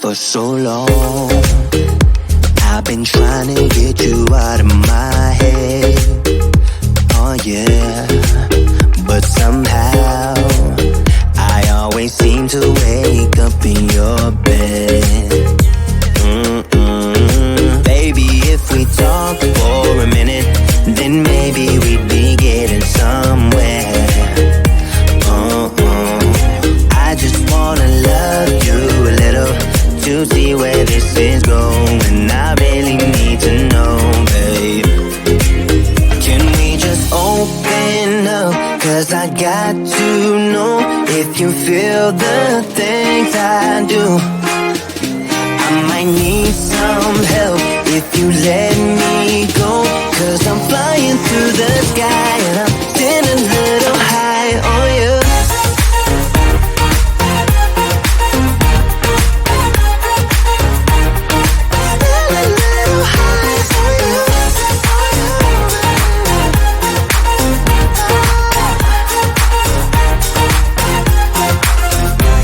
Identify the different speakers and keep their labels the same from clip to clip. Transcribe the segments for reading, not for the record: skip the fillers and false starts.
Speaker 1: For so long I've been trying to get you out of my head. Oh yeah. But somehow I always seem to wake up in your bed. Baby, if we talk for a minute, then maybe we'd be getting somewhere. I just wanna love you a little to see where this is going. I really need to know, babe. Can we just open up? Cause I got to know if you feel the things I do. I might need some help if you let me go. Cause I'm flying through the sky and I'm getting a little high on you.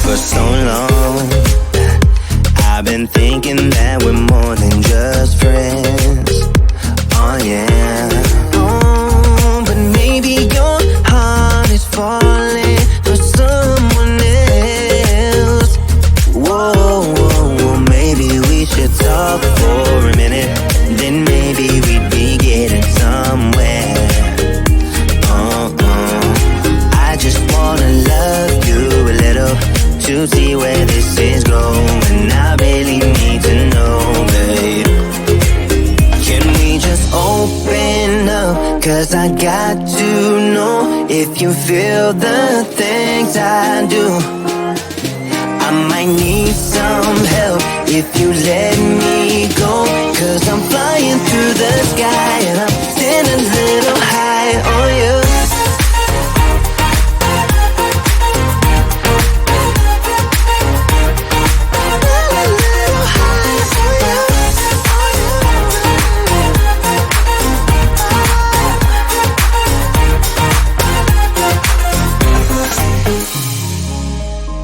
Speaker 1: For so long I've been thinking that we're more than just friends. Oh yeah. Oh, but maybe your heart is falling for someone else. Whoa, whoa, whoa, maybe we should talk for a minute. Then maybe we'd be getting somewhere. I just wanna love you a little to see where this is going. I really need to know, babe. Can we just open up? Cause I got to know if you feel the things I do. I might need some help if you let me go. Cause I'm flying through the sky and I'm standing a little high on you.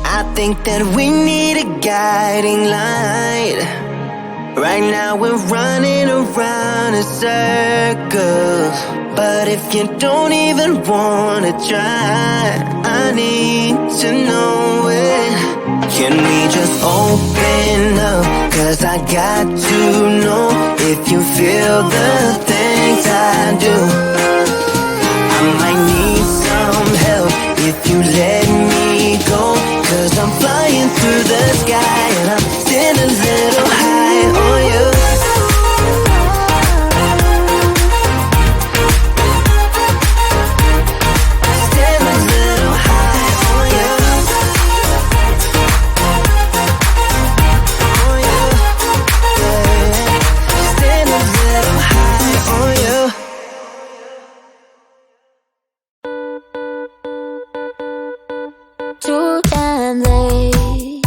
Speaker 1: I think that we need a guiding light. Right now we're running around in circles. But if you don't even wanna try, I need to know it. Can we just open up? Cause I got to know if you feel the things I do. I might need some help if you let me go. Cause I'm flying through the sky and I'm standing a little high on you. Standing a little high on you. On you. Yeah. Standing a little high on you.
Speaker 2: Too damn late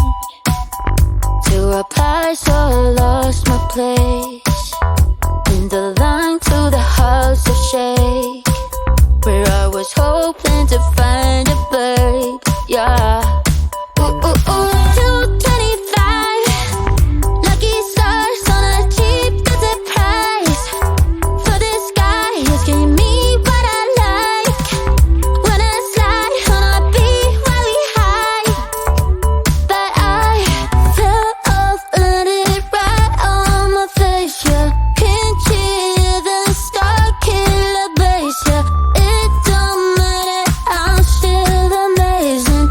Speaker 2: to reply, so I lost my place in the line to the house of shake, where I was hoping to find a babe. Yeah. Ooh, ooh, ooh. 225 lucky stars on a cheap visit price. For this guy who's giving me what I like. When I slide on a beat while we high, but I fell off, let it right on my face. Yeah, can't hear the star killer bass. Yeah, it don't matter, I'm still amazing.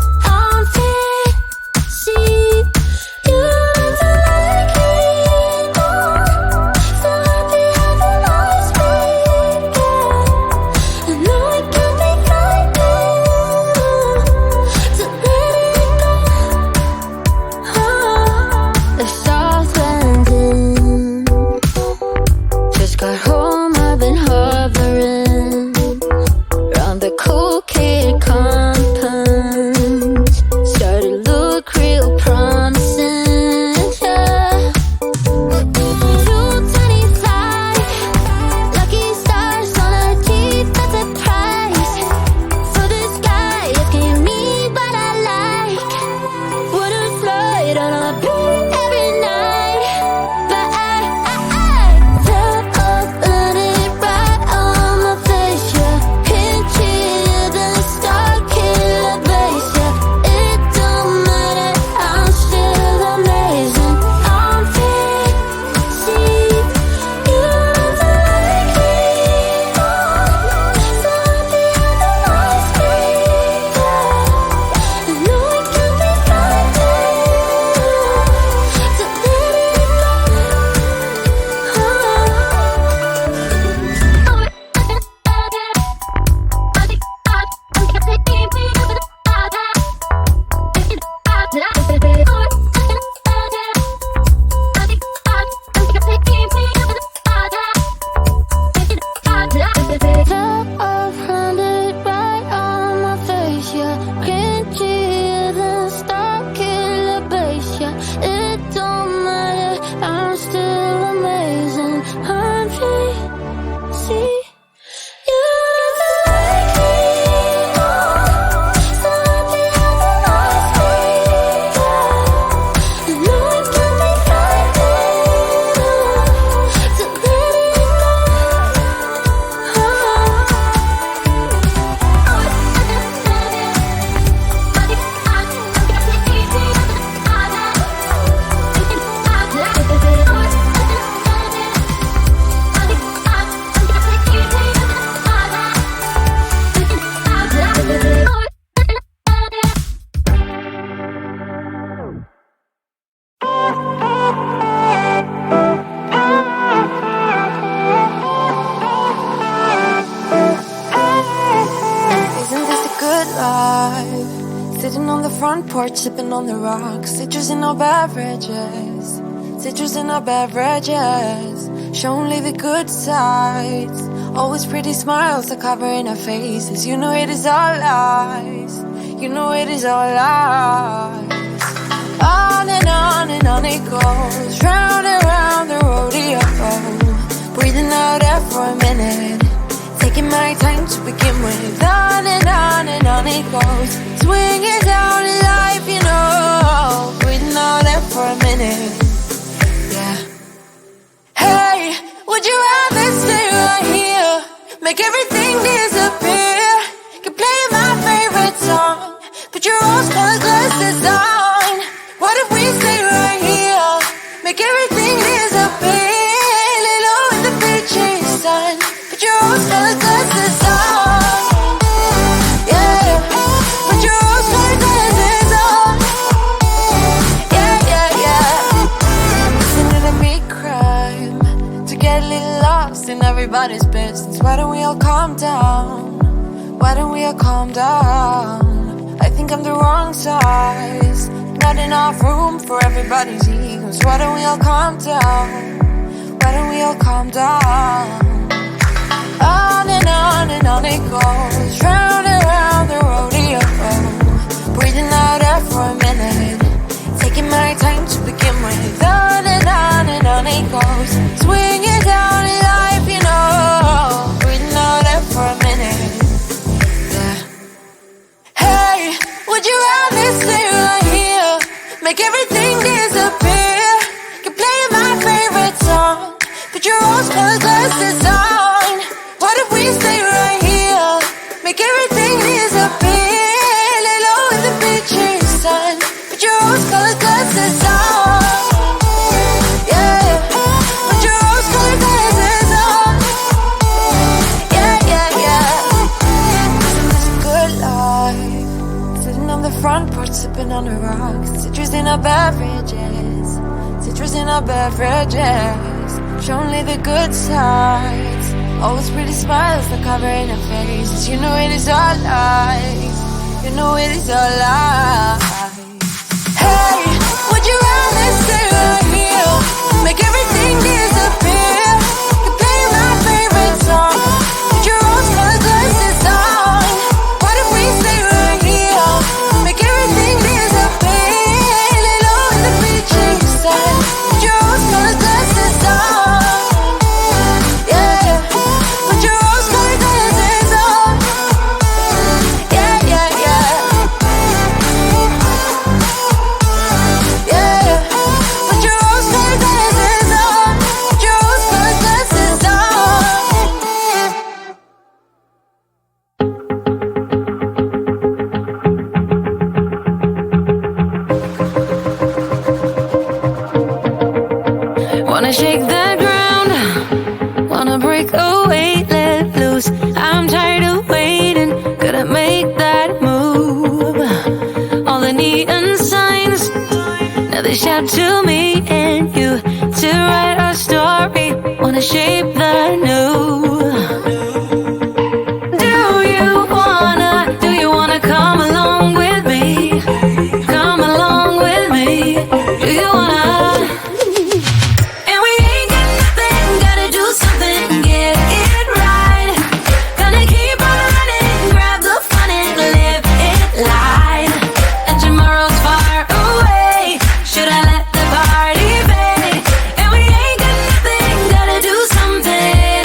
Speaker 3: good life. Sitting on the front porch, sipping on the rocks. Citrus in our beverages. Citrus in our beverages. Show only the good sides. Always pretty smiles are covering our faces. You know it is all lies. You know it is all lies. On and on it goes. Round and round the rodeo. Breathing out air for a minute. Taking my time to begin with. On and on it goes. Swinging down in life, you know. Breathing out air for a minute. Yeah. Hey, would you rather stay right here? Make everything disappear. Can play my favorite song. Put your rose-colored glasses on. What if we stay right here? Make everything disappear. Lay low in the beach's sun. Put your rose-colored glasses on. Yeah. Put your rose-colored glasses on. Yeah, yeah, yeah. Isn't it a big crime to get a little lost in everybody's business? Why don't we all calm down? Why don't we all calm down? I think I'm the wrong size. Not enough room for everybody's egos. Why don't we all calm down? Why don't we all calm down? On and on it goes. Round and round the rodeo. Breathing out air for a minute. Taking my time to begin with. On and on it goes. Swinging down in life, you know. Breathing out air for a minute. Yeah. Hey, would you rather stay right here? Make everything disappear. Can play my favorite song. Put your rose-colored glasses on. What if we stay right here? Make everything disappear. Lay low in the beach's sun. Put your rose-colored glasses on. Yeah. Put your rose-colored glasses on. Yeah, yeah, yeah. Isn't this a good life? Sitting on the front porch, sipping on the rocks. Citrus in our beverages. Citrus in our beverages. Show only the good sides. Always pretty smiles are covering our faces. You know it is all lies. You know it is all lies. Hey, would you rather stay right here? Make everything disappear. You play my favorite song. Put your rose-colored glasses on. What if we stay right here? Make everything disappear. Lay low in the beach's sun. Put your rose-colored glasses on. Yeah. Put your rose-colored glasses on. Yeah, yeah, yeah. Yeah. Put your rose-colored glasses on. Put your rose-colored glasses on.
Speaker 2: Wanna shake the ground, wanna break away, let loose. I'm tired of waiting, gotta make that move. All the neon signs, now they shout to me and you to write our story. Wanna shape the new. Do you wanna come along with me? Come along with me. Do you wanna? And we ain't got nothing, gotta do something, get it right. Gonna keep on running, grab the fun and live it light. And tomorrow's far away, should I let the party fade? And we ain't got nothing, gotta do something.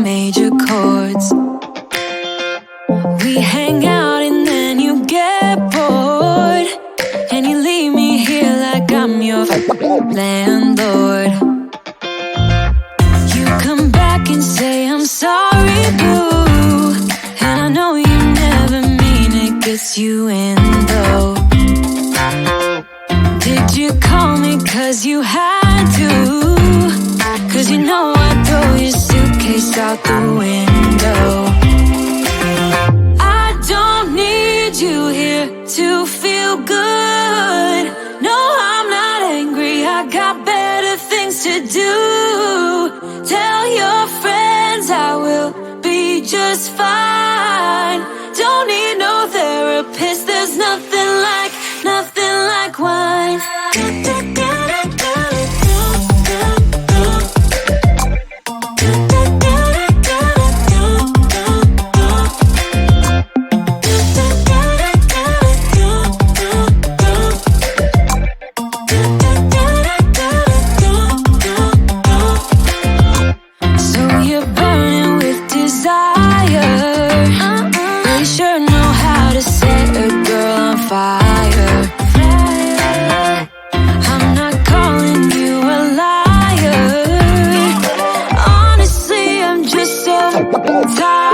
Speaker 3: major chords. We hang out and then you get bored, and you leave me here like I'm your landlord. You come back and say I'm sorry, boo, and I know you never mean it, gets you in though. Did you call me cause you had to? Cause you know I'd throw your suitcase out the window. I don't need you here to feel good. No, I'm not angry, I got better things to do. Tell your friends I will be just fine. Don't need no therapist, there's nothing like wine. So you're burning with desire. You sure know how to set a girl on fire. I'm not calling you a liar. Honestly, I'm just so tired.